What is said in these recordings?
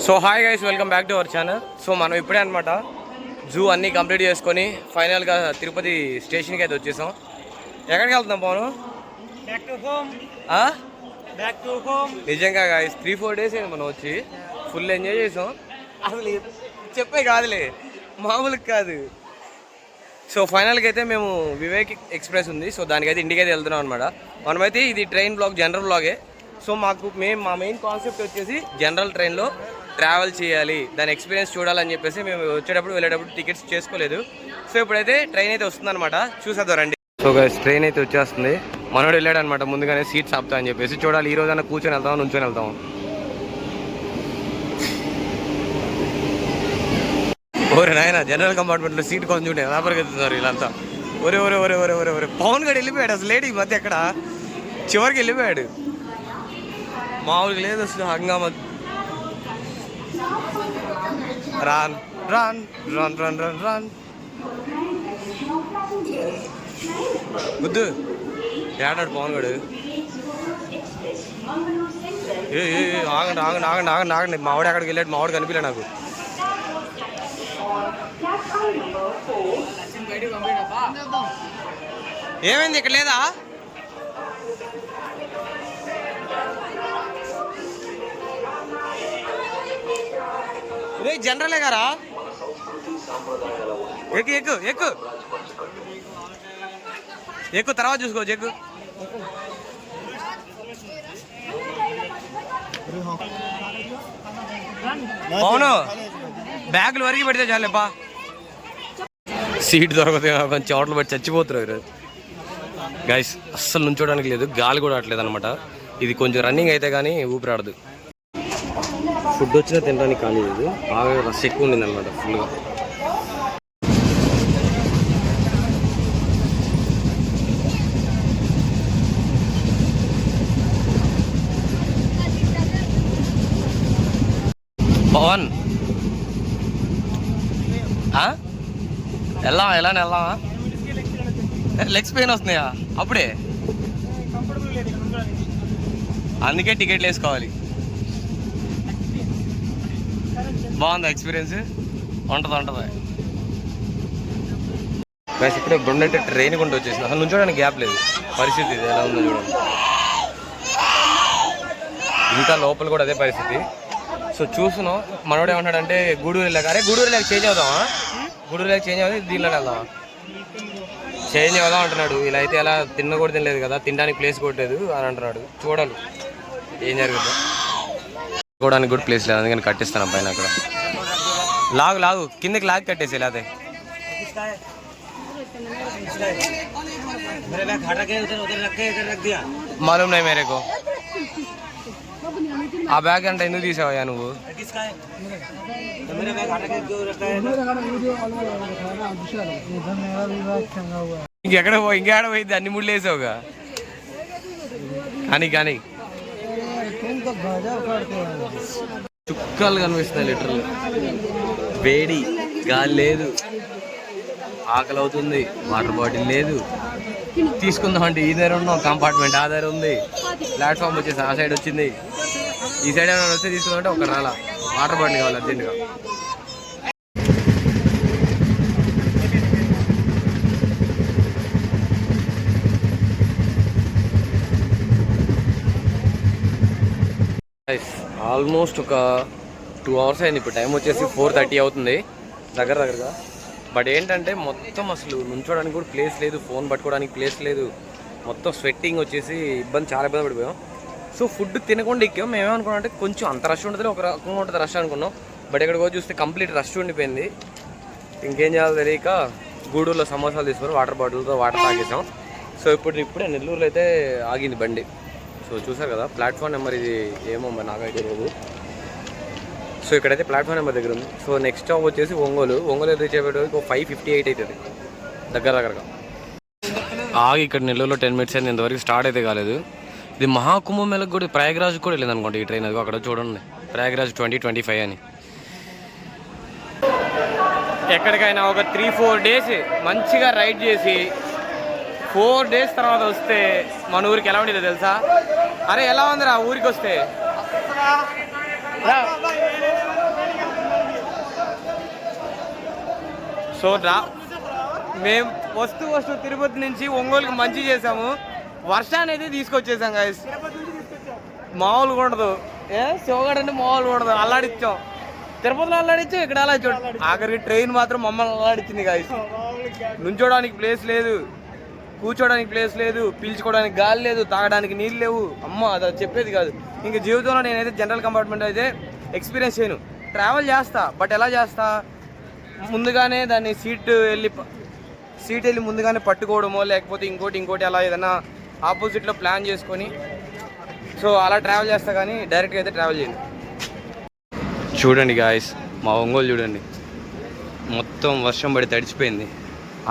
So hi guys, welcome back to our channel. So మనం ఇప్పుడే అనమాట జూ అన్నీ కంప్లీట్ చేసుకొని ఫైనల్గా తిరుపతి స్టేషన్కి అయితే వచ్చేసాం. ఎక్కడికి వెళ్తున్నాం పవను? Back to home. నిజంగా గైస్ 3-4 డేస్ అయింది మనం వచ్చి, ఫుల్ ఎంజాయ్ చేసాం. అసలు చెప్పే కాదులే, మామూలుగా కాదు. సో ఫైనల్గా అయితే మేము వివేక్ ఎక్స్ప్రెస్ ఉంది, సో దానికైతే ఇంటికైతే వెళ్తున్నాం అనమాట. మనమైతే ఇది ట్రైన్ బ్లాగ్, జనరల్ బ్లాగే. సో మా మెయిన్ కాన్సెప్ట్ వచ్చేసి జనరల్ ట్రైన్లో ట్రావెల్ చేయాలి, దాని ఎక్స్పీరియన్స్ చూడాలని చెప్పేసి మేము వచ్చేటప్పుడు వెళ్ళేటప్పుడు టికెట్స్ చేసుకోలేదు. సో ఇప్పుడైతే ట్రైన్ అయితే వస్తుంది అనమాట, చూసేద్దాం రండి. సో గైస్ ట్రైన్ అయితే వచ్చేస్తుంది. మనోడు వెళ్ళాడు అనమాట ముందుగానే సీట్స్ ఆపుతా అని చెప్పేసి. చూడాలి ఈ రోజైనా కూర్చొని వెళ్తాం, నుంచొని వెళ్తాం. ఓరే నాయన, జనరల్ కంపార్ట్మెంట్లో సీట్ కోసం చూడే ఎలా పరిగెత్తున్నారు వీళ్ళంతా. ఒరే ఒరే ఒరే ఒరే ఒరే ఒరే పవన్ గడు వెళ్ళిపోయాడు అసలు, లేడీ మధ్య ఎక్కడ చివరికి వెళ్ళిపోయాడు. మామూలుగా లేదు అసలు హంగామా. రాన్ రాన్ రాన్ రాన్ రాన్ రాన్ బుద్ధు ఏడాడు పవన్ గడు. ఆగండి ఆగండి ఆగండి ఆగండి ఆగండి, మావాడు అక్కడికి వెళ్ళాడు, మావాడు కనిపించలే నాకు. ఏమైంది ఇక్కడ లేదా? జనరలే గారా, ఎక్కు ఎక్కు ఎక్కు ఎక్కువ తర్వాత చూసుకోవచ్చు. ఎక్కువ అవును, బ్యాగులు వరకు పెడితే చాలేపా. సీట్ దొరకదు, కొంచెం చోట్ల పెట్టి చచ్చిపోతున్నారు గైస్. అస్సలు నుంచోడానికి లేదు, గాలి కూడా అట్లేదు అనమాట. ఇది కొంచెం రన్నింగ్ అయితే కానీ ఊపిరాడదు. ఫుడ్ వచ్చినా తినడానికి ఖాళీ లేదు, బాగా రష్ ఎక్కువ ఉండింది అనమాట ఫుల్గా. పవన్ ఎలానే వెళ్దామా? లెగ్స్ పెయిన్ వస్తున్నాయా అప్పుడే? అందుకే టికెట్లు వేసుకోవాలి. బాగుందా ఎక్స్పీరియన్స్? ఉంటుంది. బస్ ఇప్పుడే బొండైతే ట్రైన్ కొంటూ వచ్చేసింది, అసలు నుంచోడానికి గ్యాప్ లేదు. పరిస్థితి ఇది ఎలా ఉందో చూడండి. ఇంకా లోపల కూడా అదే పరిస్థితి. సో చూస్తున్నాం. మనోడు ఏమంటాడంటే గూడూరు వెళ్ళాక, అరే గూడూరు వెళ్ళాక చేంజ్ అవుదామా, గూడూరు వెళ్ళాక చేంజ్ అవుతుంది, దీనిలోనే వెళ్దామా, చేంజ్ అవుదాం అంటున్నాడు. ఇలా అయితే ఎలా తిన్న కూడా తినలేదు కదా, తినడానికి ప్లేస్ కొట్టలేదు అని అంటున్నాడు. చూడాలి ఏం జరుగుతుందో. చూడడానికి కూడా ప్లేస్ లేదు, అందుకని కట్టిస్తాను పైన. అక్కడ లాగు కిందకి లాగి కట్టేసి లేదే. మాలూమ్ నై మేరేకో. ఆ బ్యాగ్ అంటే ఎందుకు తీసావయ్యా నువ్వు? ఇంకెక్కడ పోయింది, అన్ని ముళ్ళు వేసావుగా. కానీ చుక్కలు కనిపిస్తున్నాయి లిటరల్. వేడి గాలి లేదు, ఆకలి అవుతుంది, వాటర్ బాటిల్ లేదు. తీసుకుందాం అంటే ఈ దగ్గర ఉన్నాం, కంపార్ట్మెంట్ ఆ దగ్గర ఉంది, ప్లాట్ఫామ్ వచ్చేసి ఆ సైడ్ వచ్చింది. ఈ సైడ్ ఏమైనా వస్తే తీసుకుంటే ఒక రాలా, వాటర్ బాటిల్ కావాలి అర్జెంటుగా. ఆల్మోస్ట్ ఒక 2 hours అయింది. ఇప్పుడు టైం వచ్చేసి 4:30 అవుతుంది దగ్గరగా. బట్ ఏంటంటే మొత్తం అసలు నుంచోడానికి కూడా ప్లేస్ లేదు, ఫోన్ పట్టుకోవడానికి ప్లేస్ లేదు, మొత్తం స్వెట్టింగ్ వచ్చేసి చాలా ఇబ్బంది పడిపోయాం. సో ఫుడ్ తినకుండా ఎక్కాం. మేమేమనుకున్నాం అంటే కొంచెం అంత రష్ ఉంటుంది, ఒక రకంగా ఉంటుంది రష్ అనుకున్నాం. బట్ ఇక్కడికి చూస్తే కంప్లీట్ రష్ ఉండిపోయింది. ఇంకేం చేయాలో తెలియక గూడూరులో సమోసాలు తీసుకొని వాటర్ బాటిల్తో వాటర్ తాగేసాం. సో ఇప్పుడే నెల్లూరులో అయితే ఆగింది బండి. సో చూసారు కదా ప్లాట్ఫామ్ నెంబర్, ఇది ఏమో మరి నాకు అయితే లేదు. సో ఇక్కడైతే ప్లాట్ఫామ్ నెంబర్ దగ్గర ఉంది. సో నెక్స్ట్ స్టాప్ వచ్చేసి ఒంగోలు రీచ్ అయిపోయేటికి ఒక 5:58 అవుతుంది దగ్గరగా. ఆగి ఇక్కడ నెల్లూరులో 10 minutes అయింది, ఇంతవరకు స్టార్ట్ అయితే కాలేదు. ఇది మహాకుంభమేళకు కూడా, ప్రయాగరాజ్ కూడా వెళ్ళింది అనుకోండి ఈ ట్రైన్. అది అక్కడ చూడండి, ప్రయాగరాజ్ 2025 అని. ఎక్కడికైనా ఒక 3-4 days మంచిగా రైడ్ చేసి 4 days తర్వాత వస్తే మన ఊరికి ఎలా ఉండేదో తెలుసా? అరే ఎలా ఉందిరా ఊరికి వస్తే? సో మేము వస్తూ తిరుపతి నుంచి ఒంగోలుకి మంచి చేసాము, వర్షాన్ని అయితే తీసుకొచ్చేసాం గాయస్. మామూలుగా ఉండదు, శివగాడు అంటే మామూలుగా ఉండదు. అల్లాడిచ్చాం, తిరుపతిలో అల్లాడిచ్చాం, ఇక్కడ అలా చూడండి. ఆఖరికి ట్రైన్ మాత్రం మమ్మల్ని అల్లాడిచ్చింది గాయస్. నుంచోడానికి ప్లేస్ లేదు, కూర్చోడానికి ప్లేస్ లేదు, పీల్చుకోవడానికి గాలి లేదు, తాగడానికి నీళ్ళు లేవు. అమ్మ అది చెప్పేది కాదు. ఇంకా జీవితంలో నేనైతే జనరల్ కంపార్ట్మెంట్ అయితే ఎక్స్పీరియన్స్ చేయను. ట్రావెల్ చేస్తా, బట్ ఎలా చేస్తా, ముందుగానే దాన్ని సీట్ వెళ్ళి ముందుగానే పట్టుకోవడమో లేకపోతే ఇంకోటి అలా ఏదైనా ఆపోజిట్లో ప్లాన్ చేసుకొని సో అలా ట్రావెల్ చేస్తా, కానీ డైరెక్ట్గా అయితే ట్రావెల్ చేయను. చూడండి గాయస్, మా ఒంగోలు చూడండి, మొత్తం వర్షం పడి తడిచిపోయింది.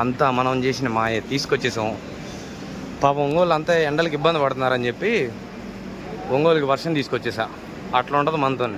అంతా మనం చేసిన మాయ తీసుకొచ్చేసాం. పాపం ఒంగోలు అంతా ఎండలకు ఇబ్బంది పడుతున్నారని చెప్పి ఒంగోలుకి వర్షం తీసుకొచ్చేసా. అట్లా ఉంటుంది మనతో.